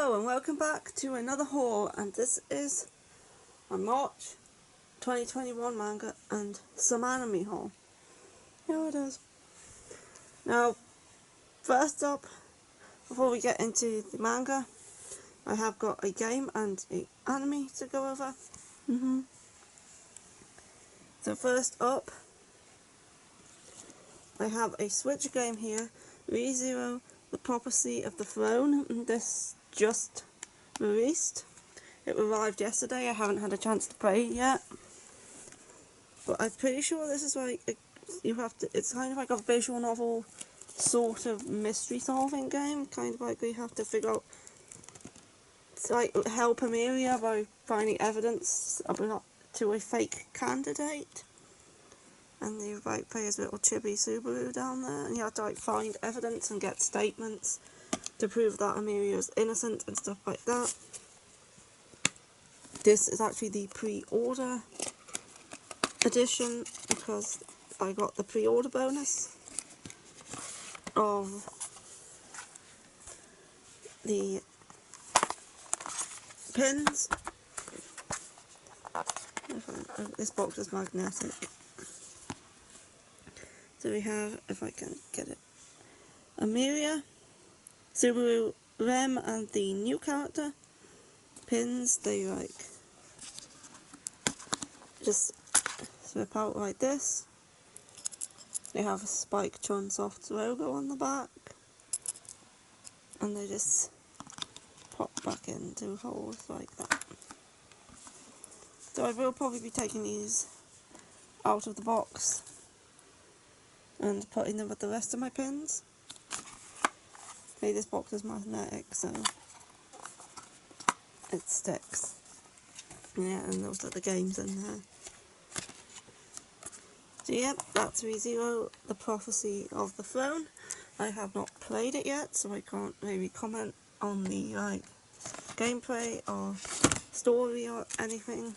Hello and welcome back to another haul, and this is my March 2021 manga and some anime haul. Here it is. Now, first up, before we get into the manga, I have got a game and an anime to go over. So first up, I have a Switch game here, ReZero, The Prophecy of the Throne. This just released. It arrived yesterday. I haven't had a chance to play it yet, but I'm pretty sure this is like it's kind of like a visual novel sort of mystery solving game, kind of like we have to figure out, it's like help Amelia by finding evidence about to a fake candidate, and you like play as little chibi Subaru down there, and you have to like find evidence and get statements to prove that Amelia is innocent and stuff like that. This is actually the pre-order edition because I got the pre-order bonus of the pins. This box is magnetic. So we have, if I can get it, Amelia, Subaru, Rem, and the new character pins. They like just slip out like this. They have a Spike Chunsoft's logo on the back, and they just pop back into holes like that. So I will probably be taking these out of the box and putting them with the rest of my pins. Okay, this box is magnetic, so it sticks. Yeah, and those are the games in there. So yeah, that's ReZero, The Prophecy of the Throne. I have not played it yet, so I can't really comment on the like gameplay or story or anything.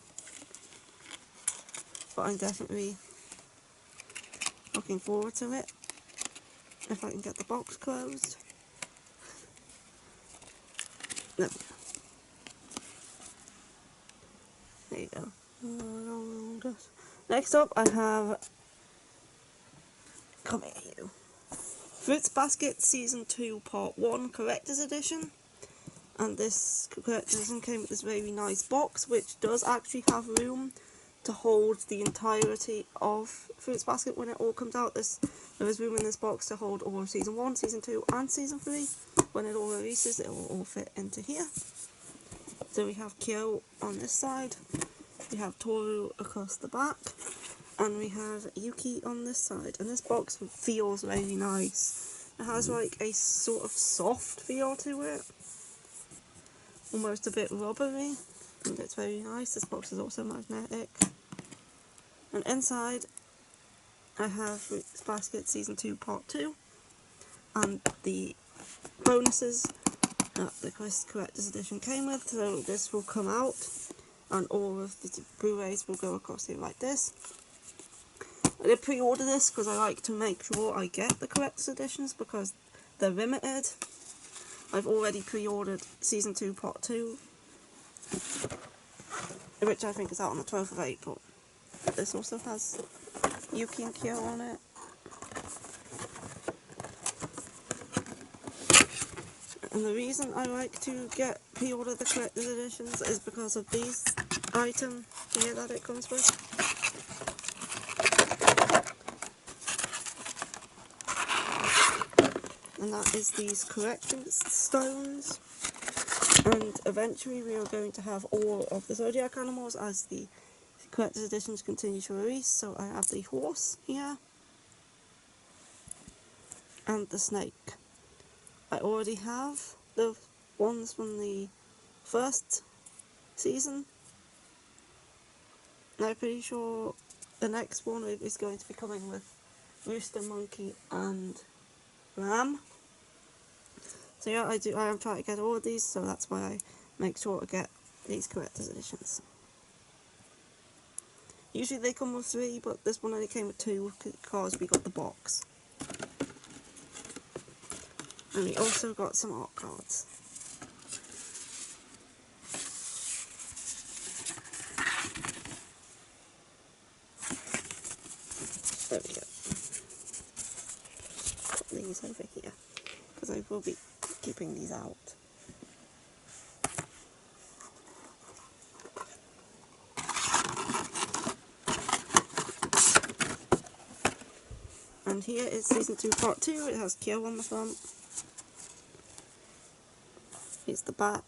But I'm definitely looking forward to it, if I can get the box closed. There you go. Next up, I have Come Here You. Fruits Basket Season 2 Part 1 Collector's Edition. And this collector's edition came with this very nice box, which does actually have room to hold the entirety of Fruits Basket when it all comes out. There is room in this box to hold all of Season 1, Season 2 and Season 3. When it all releases, it will all fit into here. So we have Kyo on this side, we have Toru across the back, and we have Yuki on this side. And this box feels very nice. It has like a sort of soft feel to it, almost a bit rubbery, and it's very nice. This box is also magnetic. And inside I have Fruits Basket Season 2 Part 2 and the bonuses that the Collector's Edition came with. So this will come out and all of the Blu-rays will go across here like this. I did pre-order this because I like to make sure I get the Collector's Editions because they're limited. I've already pre-ordered Season 2 Part 2, which I think is out on the 12th of April. This also has Yuki and Kyo on it. And the reason I like to pre-order the collector's editions is because of these items here that it comes with. And that is these collecting stones. And eventually we are going to have all of the Zodiac animals as the collector's editions continue to release. So I have the horse here and the snake. I already have the ones from the first season. And I'm pretty sure the next one is going to be coming with Rooster, Monkey and Lamb. So yeah, I am trying to get all of these, so that's why I make sure to get these collector's editions. Usually they come with 3, but this one only came with 2 because we got the box. And we also got some art cards. these over here, because I will be keeping these out. And here is Season 2 Part 2, it has Kyo on the front. Here's the back.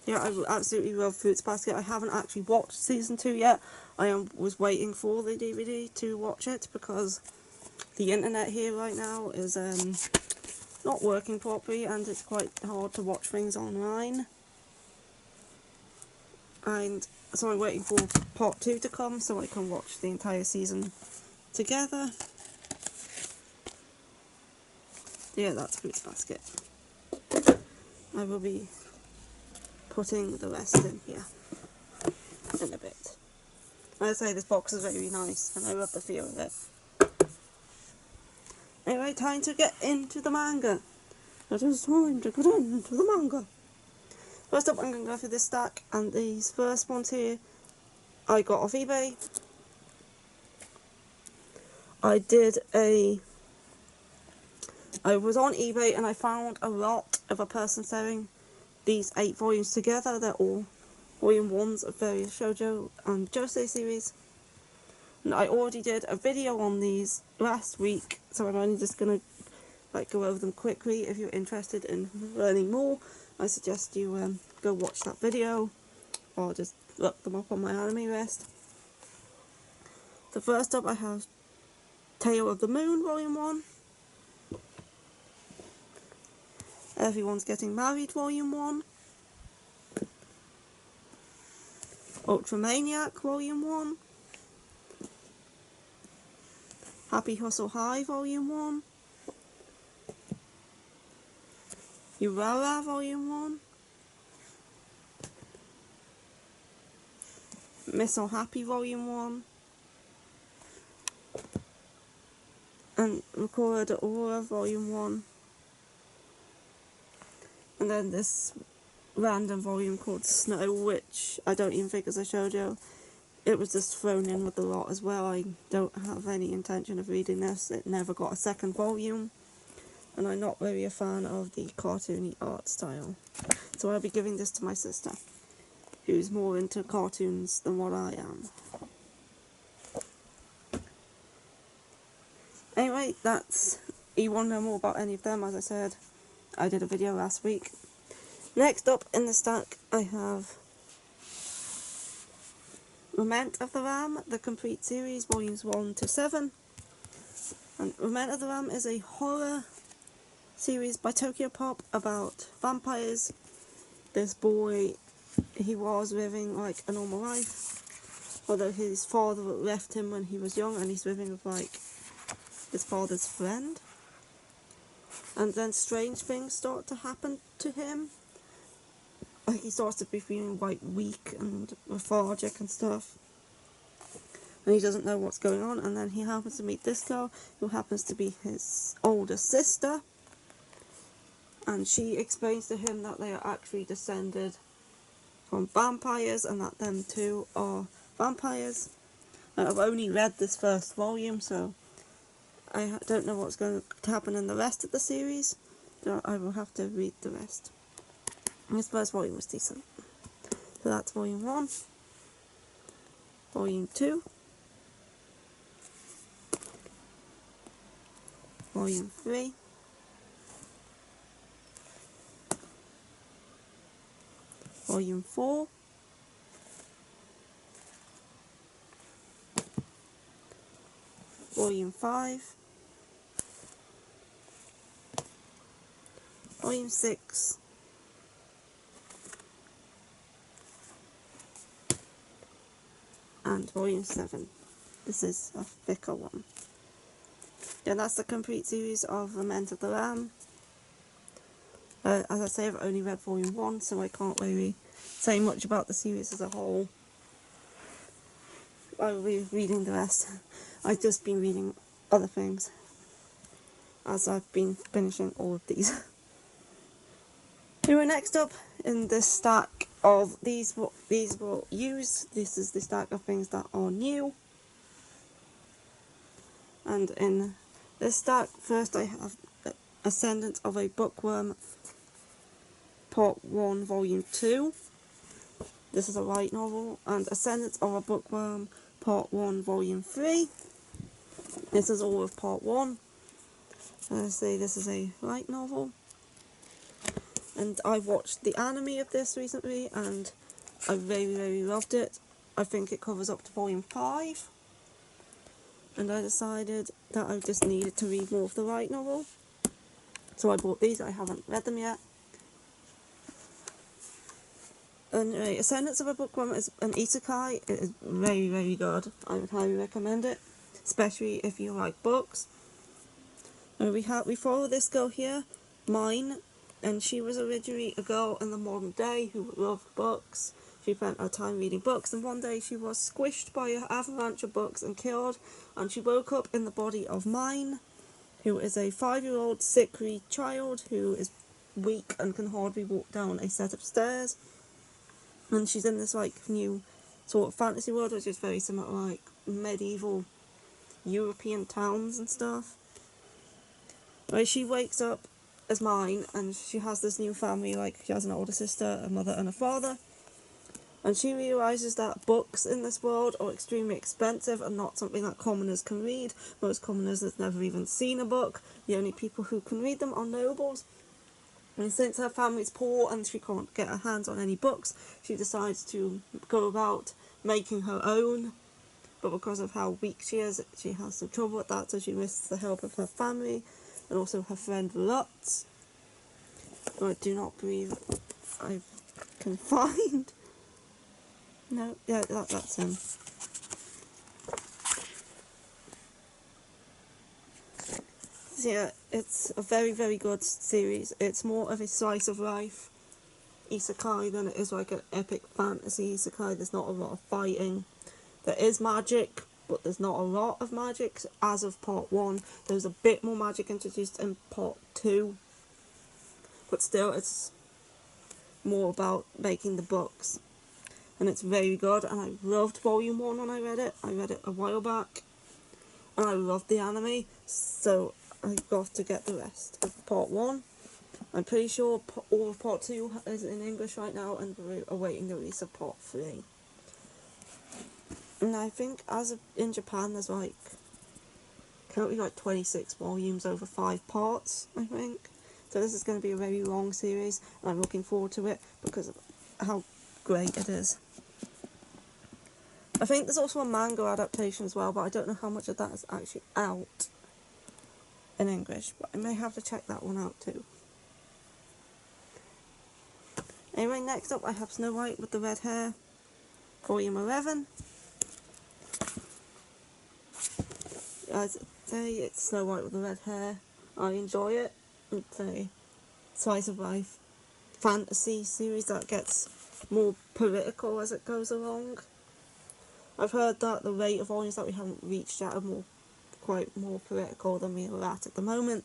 Yeah, I absolutely love Fruits Basket. I haven't actually watched Season 2 yet. Was waiting for the DVD to watch it because the internet here right now is not working properly and it's quite hard to watch things online. And so I'm waiting for Part 2 to come so I can watch the entire season together. Yeah, that's Fruits Basket. I will be putting the rest in here in a bit. I say this box is very nice and I love the feel of it. Anyway, time to get into the manga. It is time to get into the manga. First up, I'm going to go through this stack, and these first ones here I got off eBay. I was on eBay and I found a lot of a person selling these 8 volumes together. They're all volume 1s of various shoujo and josei series. And I already did a video on these last week, so I'm only just going to go over them quickly. If you're interested in learning more, I suggest you go watch that video, or just look them up on my anime list. So first up I have Tale of the Moon Volume 1, Everyone's Getting Married Volume 1, Ultramaniac Volume 1, Happy Hustle High Volume 1, Urara Volume 1, Miss So Happy Volume 1, and Record de Aura Volume 1, and then this random volume called Snow, which I don't even think is a shoujo. It was just thrown in with the lot as well. I don't have any intention of reading this. It never got a second volume, and I'm not really a fan of the cartoony art style. So I'll be giving this to my sister, who's more into cartoons than what I am. Anyway, if you want to know more about any of them, as I said, I did a video last week. Next up in the stack, I have Lament of the Ram, the complete series, volumes 1 to 7. And Lament of the Ram is a horror series by Tokyo Pop about vampires. This boy, he was living like a normal life, although his father left him when he was young, and he's living with like his father's friend. And then strange things start to happen to him. Like he starts to be feeling quite weak and lethargic and stuff. And he doesn't know what's going on, and then he happens to meet this girl, who happens to be his older sister. And she explains to him that they are actually descended from vampires, and that them two are vampires. I've only read this first volume, so I don't know what's going to happen in the rest of the series. So I will have to read the rest. And this first volume was decent. So that's volume 1. Volume 2. Volume 3. Volume 4. Volume 5. Volume 6. And volume 7. This is a thicker one. Yeah, that's the complete series of Lament of the Ram. As I say, I've only read volume 1, so I can't really say much about the series as a whole. I will be reading the rest. I've just been reading other things as I've been finishing all of these. Anyway, next up in this stack of these were used. This is the stack of things that are new. And in this stack, first I have Ascendance of a Bookworm Part 1 Volume 2. This is a light novel. And Ascendance of a Bookworm Part 1 Volume 3. This is all of Part 1. I say this is a light novel. And I watched the anime of this recently and I really loved it. I think it covers up to Volume 5. And I decided that I just needed to read more of the light novel. So I bought these. I haven't read them yet. Anyway, Ascendance of a Bookworm is an isekai. It is very good. I would highly recommend it, especially if you like books. And we follow this girl here, Mine, and she was originally a girl in the modern day who loved books. She spent her time reading books, and one day she was squished by an avalanche of books and killed, and she woke up in the body of Mine, who is a 5-year-old sickly child who is weak and can hardly walk down a set of stairs. And she's in this new sort of fantasy world, which is very similar to medieval European towns and stuff. Right, she wakes up as Mine, and she has this new family. She has an older sister, a mother, and a father. And she realises that books in this world are extremely expensive and not something that commoners can read. Most commoners have never even seen a book. The only people who can read them are nobles. And since her family's poor and she can't get her hands on any books, she decides to go about making her own. But because of how weak she is, she has some trouble with that, so she enlists the help of her family and also her friend Lutz. I do not believe I can find. No, yeah, that's him. So yeah, it's a very good series. It's more of a slice of life isekai than it is like an epic fantasy isekai. There's not a lot of fighting. There is magic, but there's not a lot of magic as of Part 1. There's a bit more magic introduced in Part 2. But still, it's more about making the books. And it's very good, and I loved Volume 1 when I read it. I read it a while back. And I loved the anime, so I got to get the rest of Part 1. I'm pretty sure all of Part 2 is in English right now, and we're awaiting the release of Part 3. And I think in Japan there's currently 26 volumes over 5 parts, I think. So this is going to be a very long series, and I'm looking forward to it because of how great it is. I think there's also a manga adaptation as well, but I don't know how much of that is actually out in English, but I may have to check that one out too. Anyway, next up I have Snow White with the Red Hair, Volume 11. I'd say it's Snow White with the Red Hair. I enjoy it. It's a slice of life fantasy series that gets more political as it goes along. I've heard that the rate of volumes that we haven't reached yet are quite more political than we are at the moment.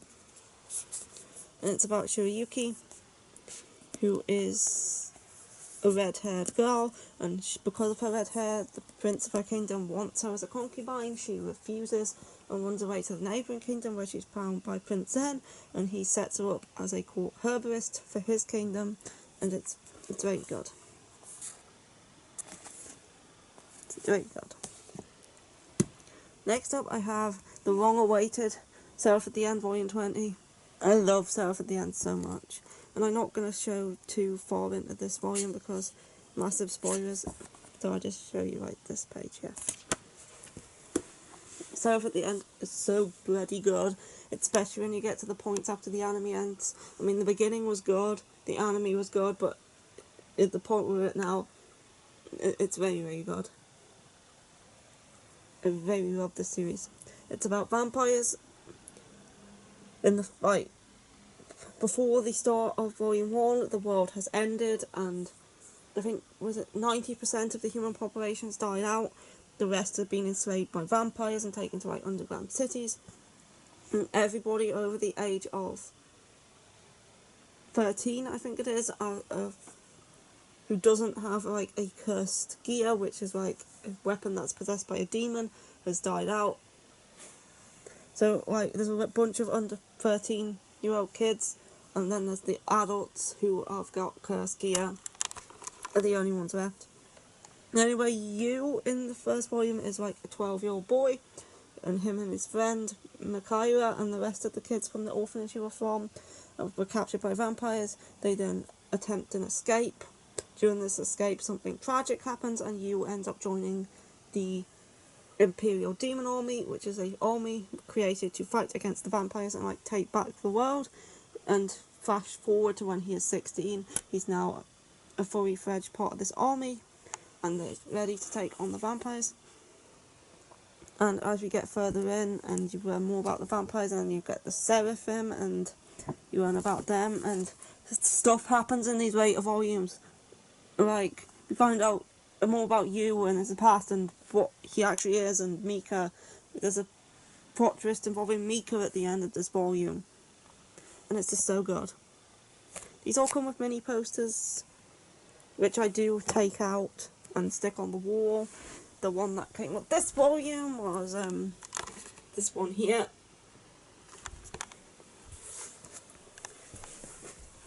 And it's about Shirayuki, who is a red-haired girl, and because of her red hair, the prince of her kingdom wants her as a concubine. She refuses and runs away to the neighbouring kingdom, where she's found by Prince Zen, and he sets her up as a court herbalist for his kingdom, and it's very good. It's very good. Next up I have the long-awaited Seraph at the End, Volume 20. I love Seraph at the End so much. And I'm not going to show too far into this volume because massive spoilers, so I'll just show you this page here. Seraph at the End is so bloody good, especially when you get to the points after the anime ends. I mean, the beginning was good, the anime was good, but at the point we're at now, it's very good. I very love this series. It's about vampires in the fight. Before the start of Volume 1, the world has ended, and I think, 90% of the human population has died out. The rest have been enslaved by vampires and taken to underground cities. And everybody over the age of 13, I think it is, who doesn't have a cursed gear, which is a weapon that's possessed by a demon, has died out. So, like, there's a bunch of under 13-year-old kids, and then there's the adults who have got cursed gear, are the only ones left. Anyway, you in the first volume is like a 12-year-old boy, and him and his friend Mikaira and the rest of the kids from the orphanage you were from were captured by vampires. They then attempt an escape. During this escape, something tragic happens, and you end up joining the Imperial Demon Army, which is an army created to fight against the vampires and like take back the world. And flash forward to when he is 16, he's now a fully fledged part of this army, and they're ready to take on the vampires. And as we get further in, and you learn more about the vampires, and then you get the Seraphim, and you learn about them, and stuff happens in these later volumes. Like, you find out more about you and his past and what he actually is, and Mika. There's a plot twist involving Mika at the end of this volume, and it's just so good. These all come with mini posters, which I do take out and stick on the wall. The one that came with this volume was this one here.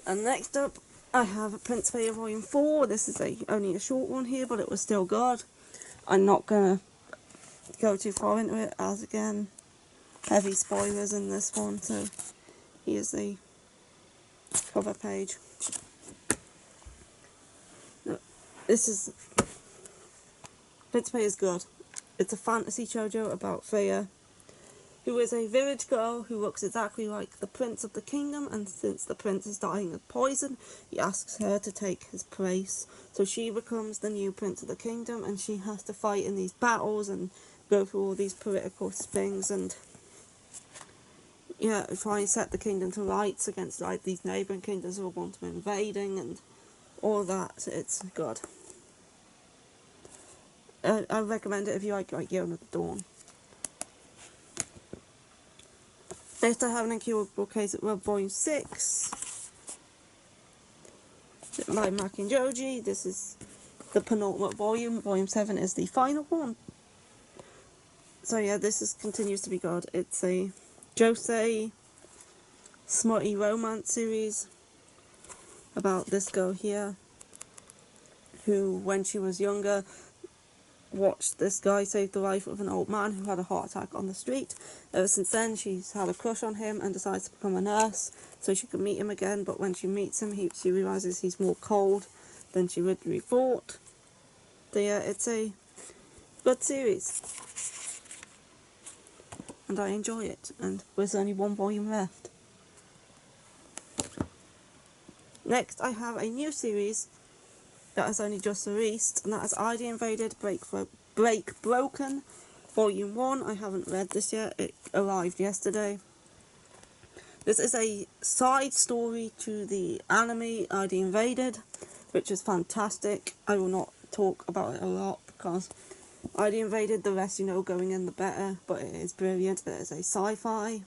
And next up, I have Prince Vega Volume 4. This is only a short one here, but it was still good. I'm not going to go too far into it, as again, heavy spoilers in this one. So here's the cover page. No, this is... Prince Vega is good. It's a fantasy shoujo about Freya, who is a village girl who looks exactly like the Prince of the Kingdom, and since the Prince is dying of poison, he asks her to take his place. So she becomes the new Prince of the Kingdom, and she has to fight in these battles and go through all these political things and, yeah, try and set the kingdom to rights against like these neighbouring kingdoms who want to invading and all that. It's good. I recommend it if you like Guillermo of the Dawn. Next I have an incurable case of Volume 6 by Maki and Joji. This is the penultimate volume. Volume 7 is the final one. So yeah, this continues to be good. It's a josei smutty romance series about this girl here who, when she was younger, watched this guy save the life of an old man who had a heart attack on the street. Ever since then, she's had a crush on him and decides to become a nurse so she can meet him again. But when she meets him, she realises he's more cold than she originally thought. So yeah, it's a good series, and I enjoy it. And there's only one volume left. Next, I have a new series that has only just released, and that is ID Invaded Break Broken Volume 1. I haven't read this yet, it arrived yesterday. This is a side story to the anime ID Invaded, which is fantastic. I will not talk about it a lot because ID Invaded, the less you know going in the better, but it is brilliant. It is a sci-fi,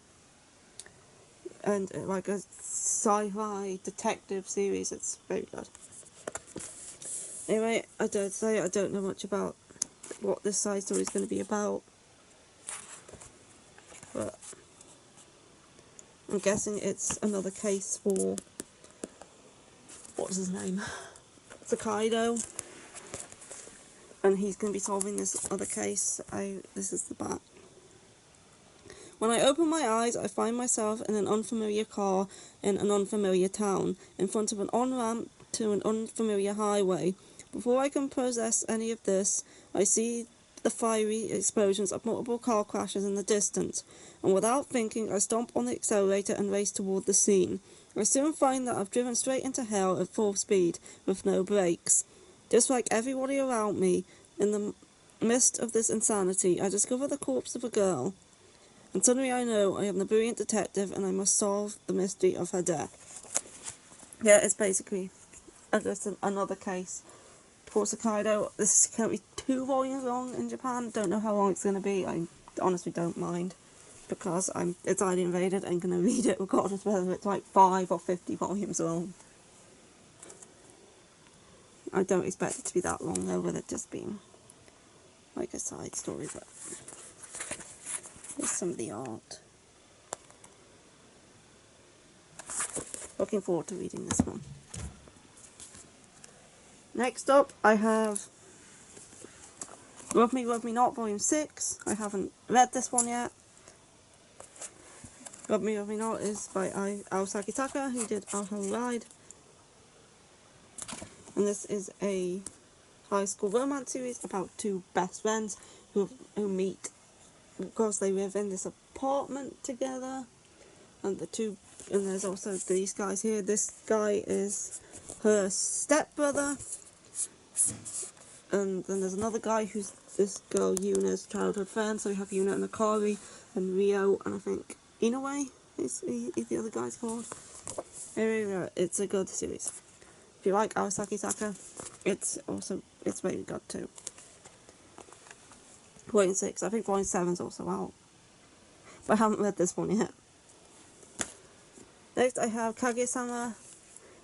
and like a sci-fi detective series. It's very good. Anyway, I don't know much about what this side story is going to be about, but I'm guessing it's another case for, what's his name, Sakaido, and he's going to be solving this other case. This is the back. When I open my eyes, I find myself in an unfamiliar car in an unfamiliar town, in front of an on-ramp to an unfamiliar highway. Before I can process any of this, I see the fiery explosions of multiple car crashes in the distance, and without thinking, I stomp on the accelerator and race toward the scene. I soon find that I've driven straight into hell at full speed, with no brakes. Just like everybody around me, in the midst of this insanity, I discover the corpse of a girl, and suddenly I know I am the brilliant detective and I must solve the mystery of her death. Yeah, it's basically just another case for Sakaido. This is going to be 2 volumes long in Japan. Don't know how long it's going to be. I honestly don't mind, because it's ID Invaded. I'm going to read it regardless whether it's like 5 or 50 volumes long. I don't expect it to be that long though, with it just being like a side story. But here's some of the art. looking forward to reading this one. Next up, I have Love Me, Love Me Not, Volume 6. I haven't read this one yet. Love Me, Love Me Not is by Aosaki Taka, who did Our Whole Ride. And this is a high school romance series about two best friends who meet because they live in this apartment together. And there's also these guys here. This guy is her stepbrother. And then there's another guy who's this girl Yuna's childhood friend. So we have Yuna and Akari and Rio, and I think Inoue is the other guy's called. Anyway, it's a good series. If you like Aosaki Taka, it's very good too. Volume 6, I think Volume 7's also out. But I haven't read this one yet. Next I have Kaguya-sama,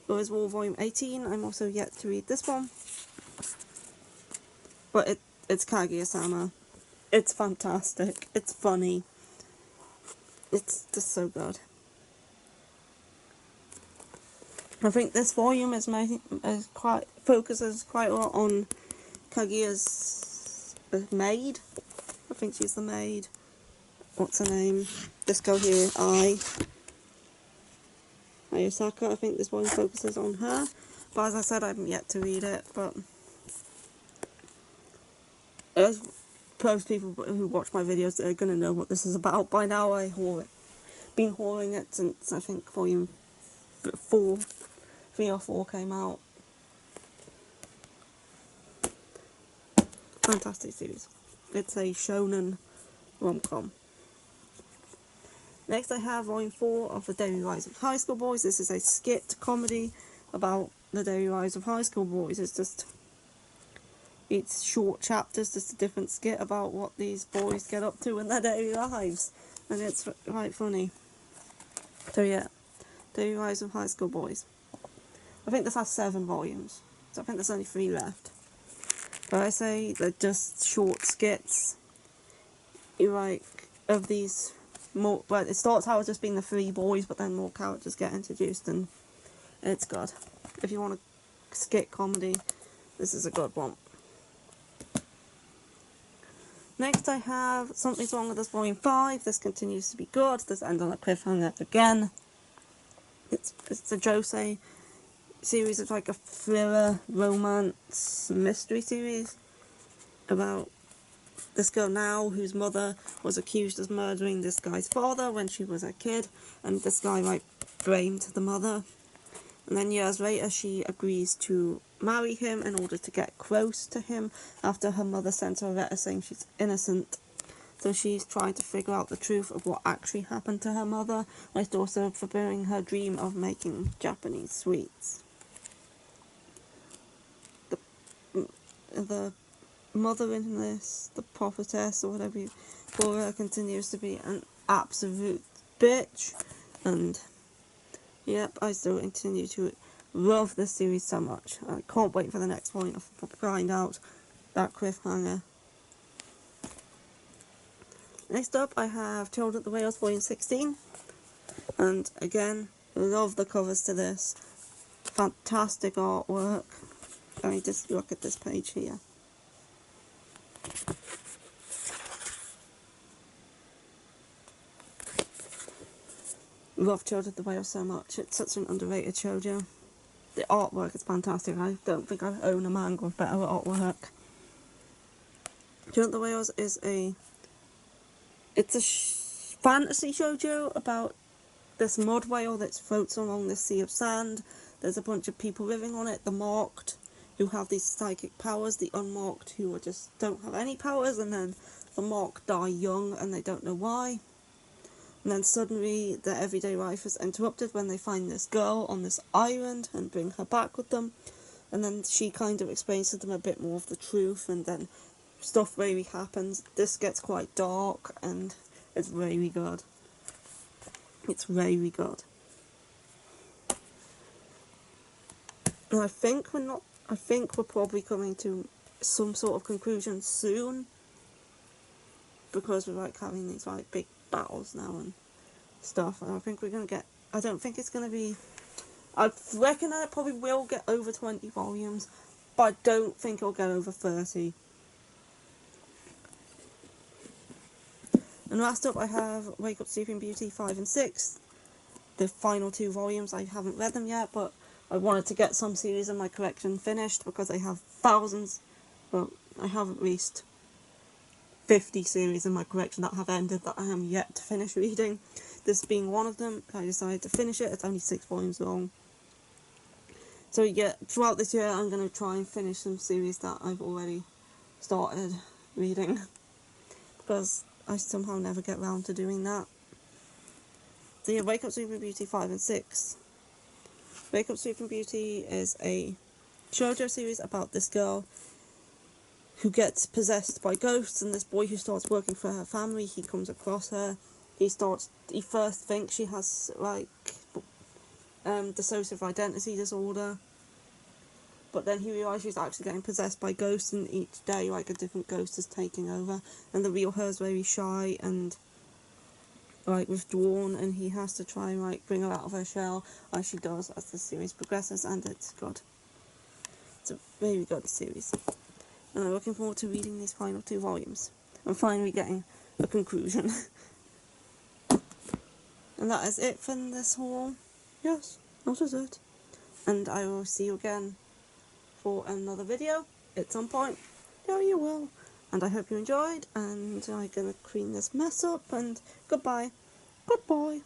Love is War Volume 18. I'm also yet to read this one. But it's Kaguya-sama. It's fantastic. It's funny. It's just so good. I think this volume focuses quite a lot on Kaguya's maid. I think she's the maid. What's her name? This girl here, Ayosaka. I think this volume focuses on her. But as I said, I haven't yet to read it. But as most people who watch my videos are going to know what this is about by now. I've been hauling it since I think volume 3 or 4 came out. Fantastic series. It's a shonen rom-com. Next I have volume 4 of The Daily Rise of High School Boys. This is a skit comedy about the daily lives of high school boys. It's short chapters, just a different skit about what these boys get up to in their daily lives. And it's quite funny. So yeah, Daily Rise of High School Boys. I think this has 7 volumes, so I think there's only 3 left. But I say they're just short skits, of these more. Well, it starts out as just being the 3 boys, but then more characters get introduced, and it's good. If you want a skit comedy, this is a good one. Next I have Something's Wrong with Us Volume 5. This continues to be good. This ends on a cliffhanger again. It's a josei series of like a thriller, romance, mystery series about this girl now whose mother was accused of murdering this guy's father when she was a kid, and this guy blamed the mother. And then years later she agrees to marry him in order to get close to him after her mother sent her a letter saying she's innocent. So she's trying to figure out the truth of what actually happened to her mother, whilst also fulfilling her dream of making Japanese sweets. The mother in this, the prophetess or whatever you call her, continues to be an absolute bitch, and yep, I still continue to love this series so much. I can't wait for the next point to find out that cliffhanger. Next up I have Children of the Whales Volume 16, and again, love the covers to this. Fantastic artwork. Let me just look at this page here. Love Children of the Whales so much. It's such an underrated shoujo. The artwork is fantastic. I don't think I own a manga with better artwork. Children of the Whales is a fantasy shoujo about this mud whale that floats along this sea of sand. There's a bunch of people living on it, the marked, who have these psychic powers, the unmarked, who just don't have any powers, and then the marked die young and they don't know why. And then suddenly their everyday life is interrupted when they find this girl on this island and bring her back with them. And then she kind of explains to them a bit more of the truth, and then stuff really happens. This gets quite dark and it's really good. It's really good. And I think we're probably coming to some sort of conclusion soon, because we're having these big battles now and stuff, and I think we're gonna get, I don't think it's gonna be I reckon that it probably will get over 20 volumes, but I don't think it'll get over 30. And last up I have Wake Up Sleeping Beauty 5 and 6. The final 2 volumes. I haven't read them yet, but I wanted to get some series in my collection finished because I have thousands, well, I have at least 50 series in my collection that have ended that I am yet to finish reading. This being one of them, I decided to finish it. It's only 6 volumes long. So yeah, throughout this year I'm going to try and finish some series that I've already started reading, because I somehow never get round to doing that. So yeah, Wake Up Sleeping Beauty 5 and 6. Wake Up Sleeping Beauty is a shoujo series about this girl who gets possessed by ghosts, and this boy who starts working for her family, he comes across her. He first thinks she has like dissociative identity disorder, but then he realises she's actually getting possessed by ghosts, and each day like a different ghost is taking over, and the real her is very shy and like withdrawn, and he has to try and like bring her out of her shell, as she does as the series progresses, and it's good. It's a very good series, and I'm looking forward to reading these final 2 volumes. I'm finally getting a conclusion. And that is it for this haul. Yes, that is it. And I will see you again for another video at some point. Yeah, you will. And I hope you enjoyed, and I'm gonna clean this mess up, and goodbye. Goodbye.